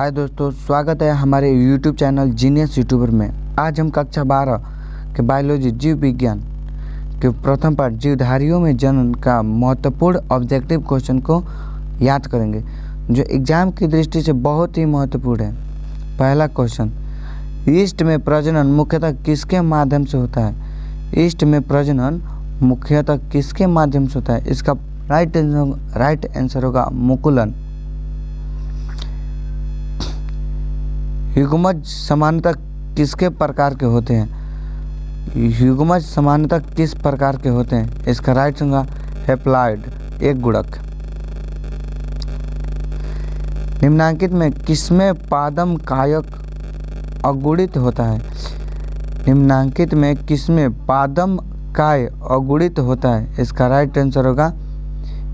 हाय दोस्तों, स्वागत है हमारे YouTube चैनल जीनियस यूट्यूबर में। आज हम कक्षा 12 के बायोलॉजी जीव विज्ञान के प्रथम पाठ जीवधारियों में जनन का महत्वपूर्ण ऑब्जेक्टिव क्वेश्चन को याद करेंगे, जो एग्जाम की दृष्टि से बहुत ही महत्वपूर्ण है। पहला क्वेश्चन, ईस्ट में प्रजनन मुख्यतः किसके माध्यम से होता है? ईस्ट में प्रजनन मुख्यतः किसके माध्यम से होता है? इसका राइट आंसर होगा मुकुलन। युग्मज सामान्यतः किसके प्रकार के होते हैं? युग्मज सामान्यतः किस प्रकार के होते हैं? इसका राइट होगा हैप्लॉइड, एक गुणक। निम्नांकित में किसमें पादम कायक अगुणित होता है? निम्नांकित में किसमें पादम काय अगुणित होता है? इसका राइट आंसर होगा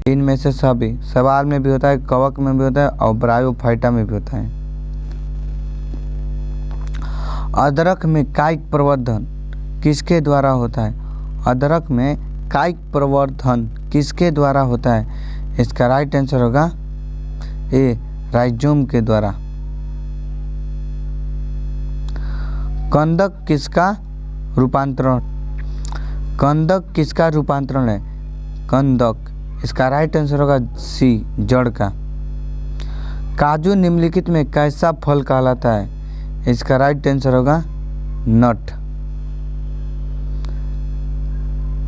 इनमें से सभी। सवाल में भी होता है, कवक में भी होता है और ब्रायोफाइटा में भी होता है। अदरक में कायिक प्रवर्धन किसके द्वारा होता है? अदरक में कायिक प्रवर्धन किसके द्वारा होता है? इसका राइट आंसर होगा ए, राइजोम के द्वारा। कंदक किसका रूपांतरण? कंदक किसका रूपांतरण है? कंदक, इसका राइट आंसर होगा सी, जड़ का। काजू निम्नलिखित में कैसा फल कहलाता है? इसका राइट आंसर होगा नट।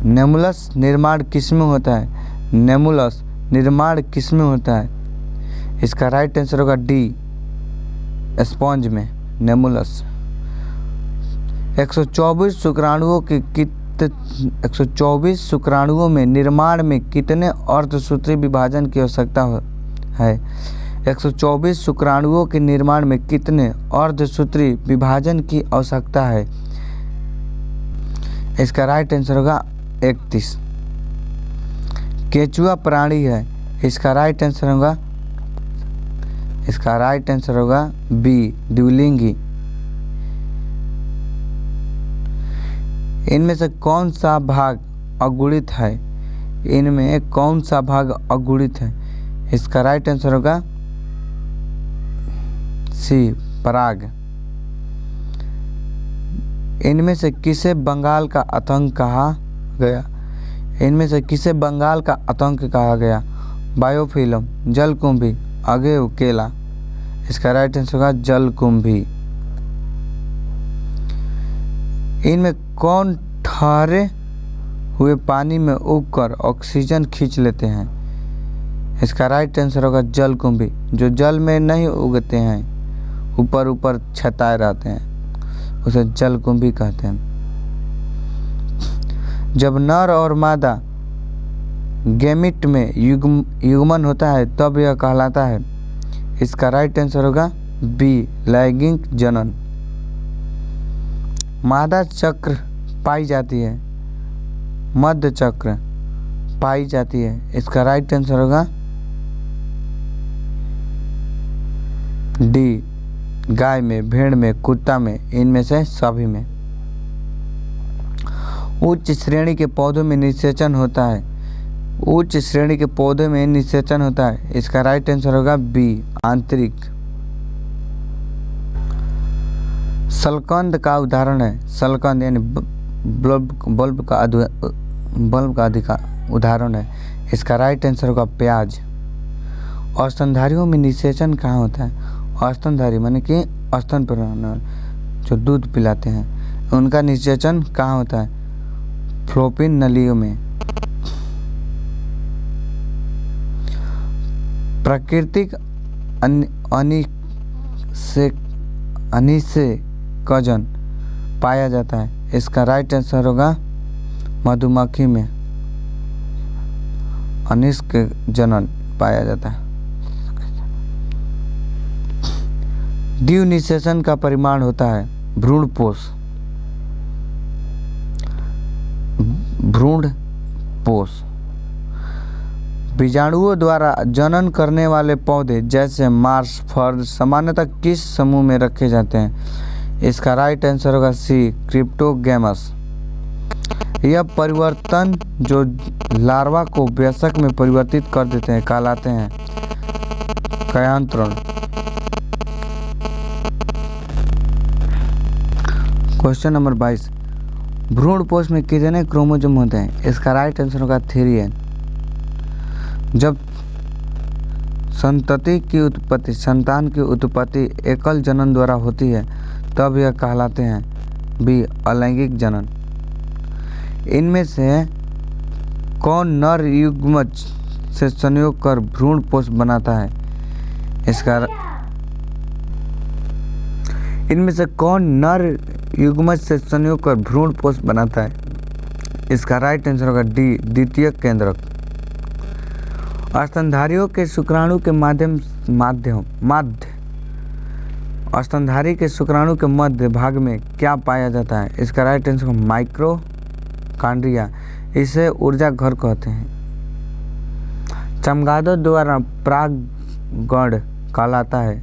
नेमुलस निर्माण किसमें होता है? नेमुलस निर्माण किसमें होता है? इसका राइट आंसर होगा डी, स्पंज में, नेमुलस। 124 शुक्राणुओं में निर्माण में कितने अर्धसूत्री विभाजन की आवश्यकता है? 124 शुक्राणुओं के निर्माण में कितने अर्धसूत्री विभाजन की आवश्यकता है? इसका राइट आंसर होगा 31। केंचुआ प्राणी है, इसका राइट आंसर होगा बी, द्विलिंगी। इनमें से कौन सा भाग अगुणित है? इनमें कौन सा भाग अगुणित है? इसका राइट आंसर होगा सी, पराग। इनमें से किसे बंगाल का आतंक कहा गया? इनमें से किसे बंगाल का आतंक कहा गया? बायोफिल्म, जलकुंभी, अगेव, केला। इसका राइट आंसर होगा जलकुंभी। इनमें कौन ठहरे हुए पानी में उगकर ऑक्सीजन खींच लेते हैं? इसका राइट आंसर होगा जलकुंभी। जो जल में नहीं उगते हैं, ऊपर ऊपर छताए रहते हैं, उसे जलकुंभी कहते हैं। जब नर और मादा गैमीट में युग्मन होता है तब यह कहलाता है? इसका राइट आंसर होगा बी, लैंगिक जनन। मादा चक्र पाई जाती है, मध्य चक्र पाई जाती है। इसका राइट आंसर होगा डी, गाय में, भेड़ में, कुत्ता में, इनमें से सभी में। उच्च श्रेणी के पौधों में निषेचन होता है। उच्च श्रेणी के पौधों में निषेचन होता है। इसका राइट आंसर होगा बी, आंतरिक। सलकंद का उदाहरण है। सलकंद यानी बल्ब का अधिक उदाहरण है। इसका राइट आंसर होगा प्याज। स्तनधारियों में निषेचन कहाँ होता है? स्तनधारी माने कि स्तन प्रणाली जो दूध पिलाते हैं, उनका निषेचन कहाँ होता है? फ्लोपिन नलियों में। प्राकृतिक अनिषेकजन पाया जाता है। इसका राइट आंसर होगा मधुमक्खी में अनिषेकजन पाया जाता है। द्विव निषेचन का परिमाण होता है भ्रूणपोष। बीजाणुओं द्वारा जनन करने वाले पौधे जैसे मार्स, फर्द सामान्यतः किस समूह में रखे जाते हैं? इसका राइट आंसर होगा सी, क्रिप्टोगैमस। यह परिवर्तन जो लार्वा को वयस्क में परिवर्तित कर देते हैं कहलाते हैं कयांतरण। क्वेश्चन नंबर 22, भ्रूण पोष में कितने क्रोमोसोम होते हैं? इसका राइट आंसर होगा 3 है। जब संतान की उत्पत्ति एकल जनन द्वारा होती है तब यह कहलाते हैं बी अलैंगिक जनन। इनमें से कौन नर युग्मज से संयोग कर भ्रूण पोष बनाता है? इनमें से कौन नर युग्मज से संयोग कर भ्रूण पोष बनाता है? इसका राइट आंसर होगा डी द्वितीयक केंद्रक। स्तनधारियों के शुक्राणु के स्तनधारी के शुक्राणु के मध्य भाग में क्या पाया जाता है? इसका राइट आंसर होगा माइक्रोकांड्रिया। इसे ऊर्जा घर कहते हैं। चमगादड़ द्वारा परागण कहलाता है।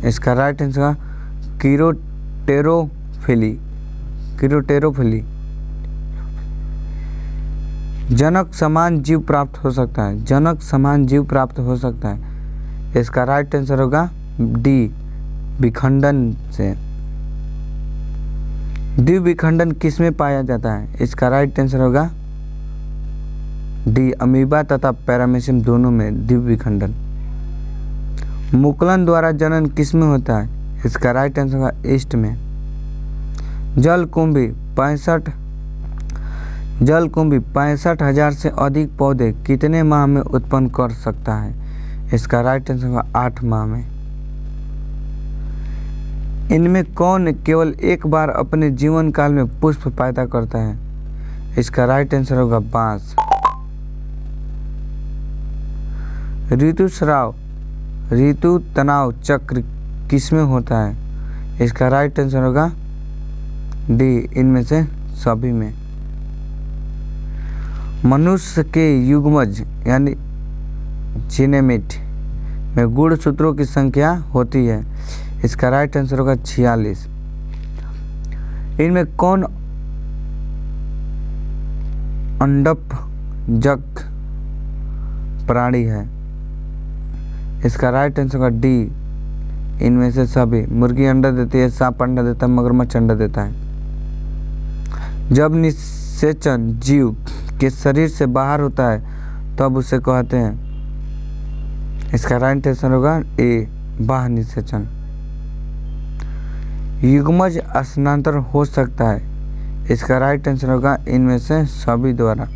इसका राइट आंसर होगा कीरोटेरोफिली। जनक समान जीव प्राप्त हो सकता है। इसका राइट आंसर होगा डी विखंडन से। द्विविखंडन किस में पाया जाता है? इसका राइट आंसर होगा डी अमीबा तथा पैरामीशियम दोनों में द्विविखंडन। मुकुलन द्वारा जनन किस में होता है? इसका राइट आंसर होगा ईस्ट में। जलकुंभी 65,000 से अधिक पौधे कितने माह में उत्पन्न कर सकता है? इसका राइट आंसर होगा 8 माह में। इनमें कौन केवल एक बार अपने जीवन काल में पुष्प पैदा करता है? इसका राइट आंसर होगा बांस। ऋतु तनाव चक्र किसमें होता है? इसका राइट आंसर होगा डी इनमें से सभी में। मनुष्य के युग्मज यानी जीनेमिट में गुणसूत्रों की संख्या होती है। इसका राइट आंसर होगा 46। इनमें कौन अंडपजक प्राणी है? इसका राइट आंसर होगा डी इनमें से सभी। मुर्गी अंडा देती है, सांप अंडा देता है, मगरमच्छ अंडा देता है। जब निषेचन जीव के शरीर से बाहर होता है तब उसे कहते हैं। इसका राइट आंसर होगा ए बाह्य निषेचन। युग्मज स्थानांतर हो सकता है। इसका राइट आंसर होगा इनमें से सभी द्वारा।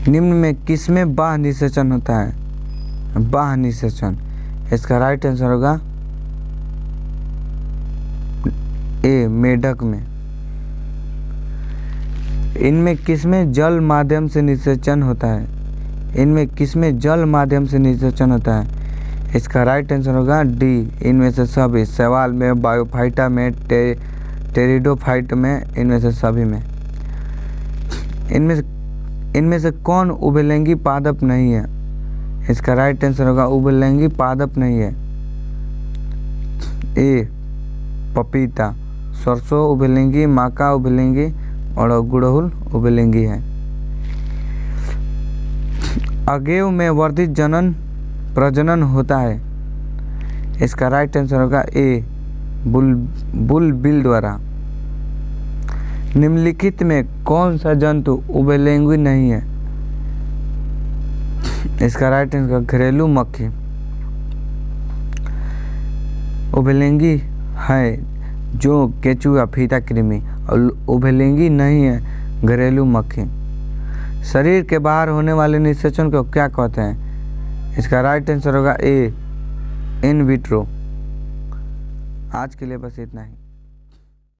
निम्न में किसमें बाह्य निषेचन होता है? बाह्य निषेचन। इसका राइट आंसर होगा ए मेढक में। इनमें किसमें जल माध्यम से निषेचन होता है? इसका राइट आंसर होगा डी इनमें से सभी। शैवाल में, बायोफाइटा में, टेरिडोफाइट में, इनमें से सभी में। इनमें से कौन उभयलिंगी पादप नहीं है? इसका राइट आंसर होगा उभयलिंगी पादप नहीं है। ए पपीता, सरसों उभयलिंगी, माका उभयलिंगी और गुड़हल उभयलिंगी है। अगेव में वर्धित प्रजनन होता है। इसका राइट आंसर होगा ए बुलबिल द्वारा। निम्नलिखित में कौन सा जंतु उभयलिंगी नहीं है? इसका राइट आंसर घरेलू मक्खी उभयलिंगी है, जो केचुआ, फीता कृमि, और उभयलिंगी नहीं है घरेलू मक्खी। शरीर के बाहर होने वाले निषेचन को क्या कहते हैं? इसका राइट आंसर होगा ए इन विट्रो। आज के लिए बस इतना ही।